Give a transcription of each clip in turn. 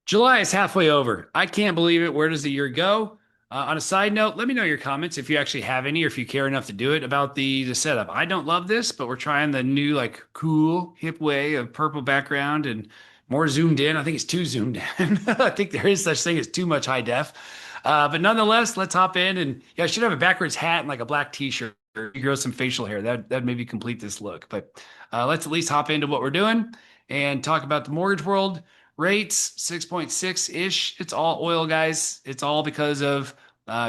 July is halfway over. I can't believe it. Where does the year go? On a side note, let me know your comments if you actually have any or if you care enough to do it about the setup. I don't love this, but we're trying the new like cool hip way of purple background and more zoomed in. I think it's too zoomed in. I think there is such thing as too much high def. But nonetheless, let's hop in and yeah, I should have a backwards hat and like a black t-shirt. Grow some facial hair. That maybe complete this look. But let's at least hop into what we're doing and talk about the mortgage world. Rates 6.6-ish. It's all oil, guys. It's all because of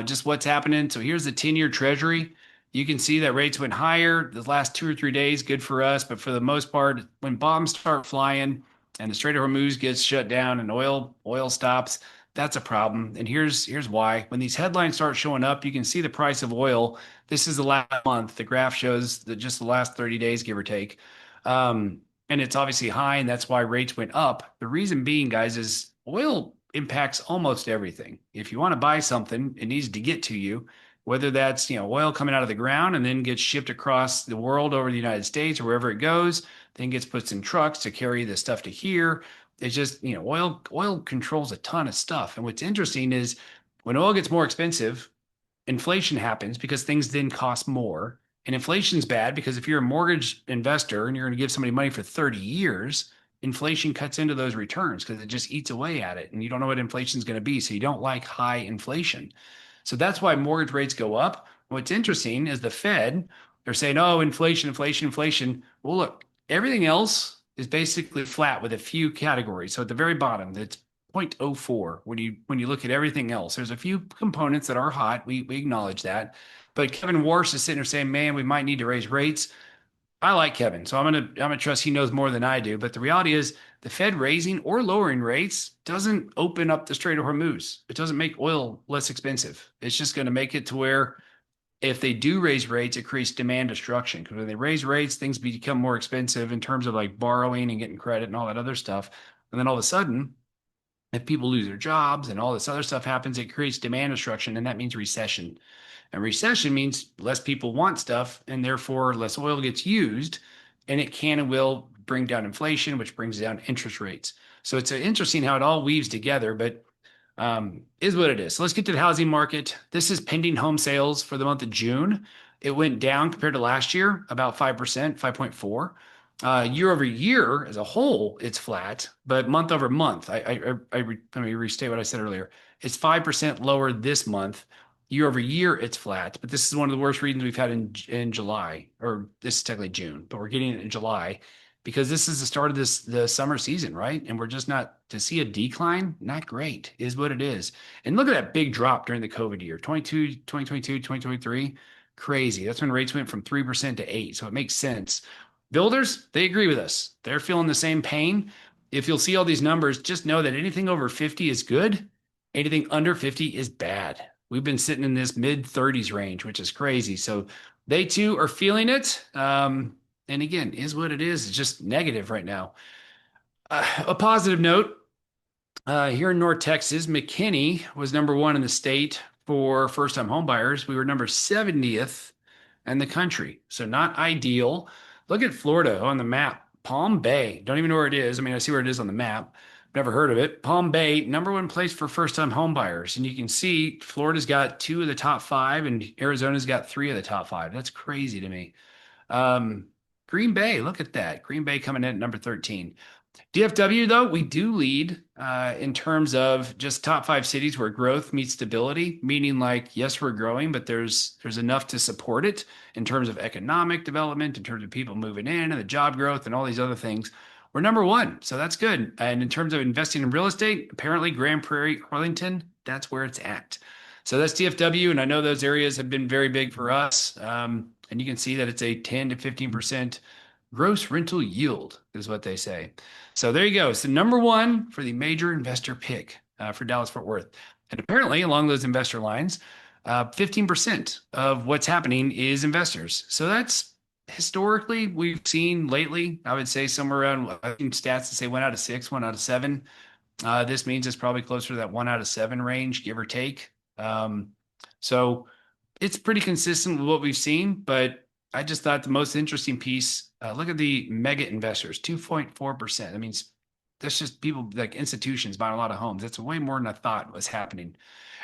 just what's happening. So here's the 10-year treasury. You can see that rates went higher the last 2 or 3 days. Good for us. But for the most part, when bombs start flying and the Strait of Hormuz gets shut down and oil stops, that's a problem. And here's why. When these headlines start showing up, you can see the price of oil. This is the last month. The graph shows that just the last 30 days, give or take. Um, and it's obviously high, and that's why rates went up. The reason being, guys, is oil impacts almost everything. If you want to buy something, it needs to get to you, whether that's oil coming out of the ground and then gets shipped across the world over the United States or wherever it goes, then gets put in trucks to carry the stuff to here. It's just oil controls a ton of stuff. And what's interesting is when oil gets more expensive, inflation happens because things then cost more. And inflation's bad because if you're a mortgage investor and you're going to give somebody money for 30 years, inflation cuts into those returns because it just eats away at it. And you don't know what inflation is going to be. So you don't like high inflation. So that's why mortgage rates go up. What's interesting is the Fed, they're saying, oh, inflation, inflation, inflation. Well, look, everything else is basically flat with a few categories. So at the very bottom, it's 0.04 when you look at everything else. There's a few components that are hot. We acknowledge that. But Kevin Warsh is sitting there saying, man, we might need to raise rates. I like Kevin, so I'm gonna trust he knows more than I do. But the reality is the Fed raising or lowering rates doesn't open up the Strait of Hormuz. It doesn't make oil less expensive. It's just going to make it to where if they do raise rates, it creates demand destruction. Because when they raise rates, things become more expensive in terms of like borrowing and getting credit and all that other stuff. And then all of a sudden, if people lose their jobs and all this other stuff happens, it creates demand destruction, and that means recession. And recession means less people want stuff, and therefore less oil gets used, and it can and will bring down inflation, which brings down interest rates. So it's interesting how it all weaves together, but is what it is. So let's get to the housing market. This is pending home sales for the month of June. It went down compared to last year, about 5%, 5.4. Year over year as a whole, it's flat, but month over month, let me restate what I said earlier. It's 5% lower this month. Year over year, it's flat, but this is one of the worst readings we've had in July, or this is technically June, but we're getting it in July because this is the start of the summer season, right? And we're just not to see a decline, not great, is what it is. And look at that big drop during the COVID year, 2022, 2023, crazy. That's when rates went from 3% to 8. So it makes sense. Builders, they agree with us. They're feeling the same pain. If you'll see all these numbers, just know that anything over 50 is good. Anything under 50 is bad. We've been sitting in this mid 30s range, which is crazy. So they too are feeling it. And again, is what it is. It's just negative right now. A positive note here in North Texas, McKinney was number one in the state for first time homebuyers. We were number 70th in the country. So not ideal. Look at Florida on the map. Palm Bay. Don't even know where it is. I mean, I see where it is on the map. Never heard of it. Palm Bay, number one place for first time home buyers. And you can see Florida's got two of the top five, and Arizona's got three of the top five. That's crazy to me. Um, Green Bay, look at that. Green Bay coming in at number 13. DFW, though, we do lead in terms of just top five cities where growth meets stability, meaning like, yes, we're growing, but there's enough to support it in terms of economic development, in terms of people moving in and the job growth and all these other things. We're number one, so that's good. And in terms of investing in real estate, apparently Grand Prairie, Arlington, that's where it's at. So that's DFW, and I know those areas have been very big for us. And you can see that it's a 10 to 15% gross rental yield, is what they say. So there you go. It's the number one for the major investor pick for Dallas Fort Worth. And apparently, along those investor lines, 15% of what's happening is investors. So that's historically we've seen lately, I would say somewhere around, I've seen stats that say 1 out of 6, 1 out of 7. This means it's probably closer to that 1 out of 7 range, give or take. So it's pretty consistent with what we've seen, but I just thought the most interesting piece, look at the mega investors, 2.4%. That means that's just people like institutions buying a lot of homes. That's way more than I thought was happening.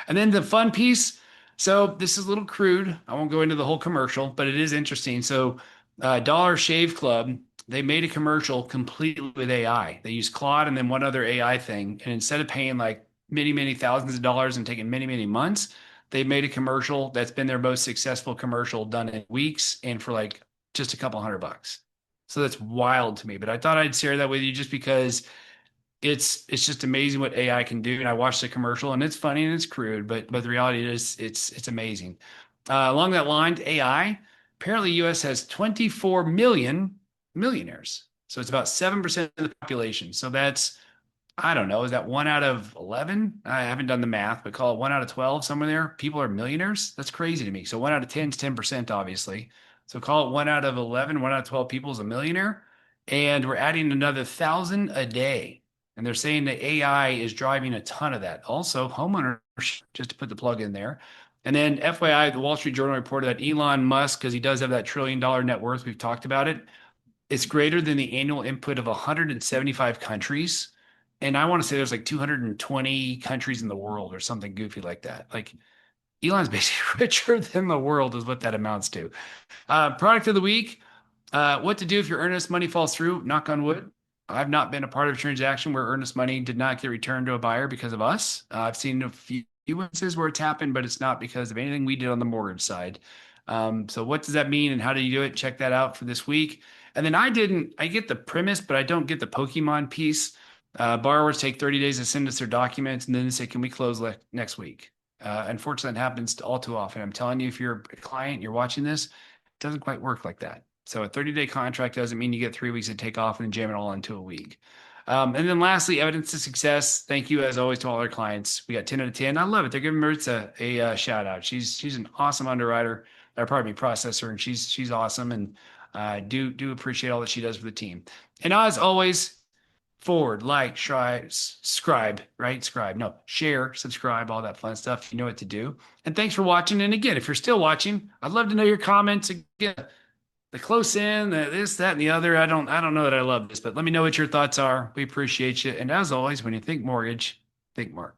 And then the fun piece. So this is a little crude. I won't go into the whole commercial, but it is interesting. So Dollar Shave Club, they made a commercial completely with AI. They used Claude and then one other AI thing. And instead of paying like many, many thousands of dollars and taking many, many months, they made a commercial that's been their most successful commercial done in weeks and for like just a couple $100. So that's wild to me. But I thought I'd share that with you just because it's just amazing what AI can do. And I watched the commercial and it's funny and it's crude, but the reality is it's amazing. Along that line, AI, apparently US has 24 million millionaires. So it's about 7% of the population. So that's, I don't know, is that 1 out of 11? I haven't done the math, but call it 1 out of 12, somewhere there. People are millionaires. That's crazy to me. So 1 out of 10 is 10%, obviously. So call it 1 out of 11, 1 out of 12 people is a millionaire. And we're adding another 1,000 a day. And they're saying that AI is driving a ton of that. Also, homeowners, just to put the plug in there. And then FYI, the Wall Street Journal reported that Elon Musk, because he does have that $1 trillion net worth, we've talked about it, it's greater than the annual input of 175 countries. And I want to say there's like 220 countries in the world or something goofy like that. Like Elon's basically richer than the world is what that amounts to. Product of the week. What to do if your earnest money falls through? Knock on wood. I've not been a part of a transaction where earnest money did not get returned to a buyer because of us. I've seen a few instances where it's happened, but it's not because of anything we did on the mortgage side. So what does that mean and how do you do it? Check that out for this week. And then I get the premise, but I don't get the Pokemon piece. Borrowers take 30 days to send us their documents and then they say, can we close next week? Unfortunately, that happens all too often. I'm telling you, if you're a client, you're watching this, it doesn't quite work like that. So a 30-day contract doesn't mean you get 3 weeks to take off and jam it all into a week. And then lastly, evidence of success. Thank you as always to all our clients. We got 10 out of 10. I love it. They're giving Maritza a shout out. She's an awesome underwriter, or pardon me, processor, and she's awesome. And do appreciate all that she does for the team. And as always, forward, like, try, subscribe, right? Scribe, no, share, subscribe, all that fun stuff. You know what to do. And thanks for watching. And again, if you're still watching, I'd love to know your comments. Again, the close in, the this, that, and the other. I don't know that I love this, but let me know what your thoughts are. We appreciate you. And as always, when you think mortgage, think Mark.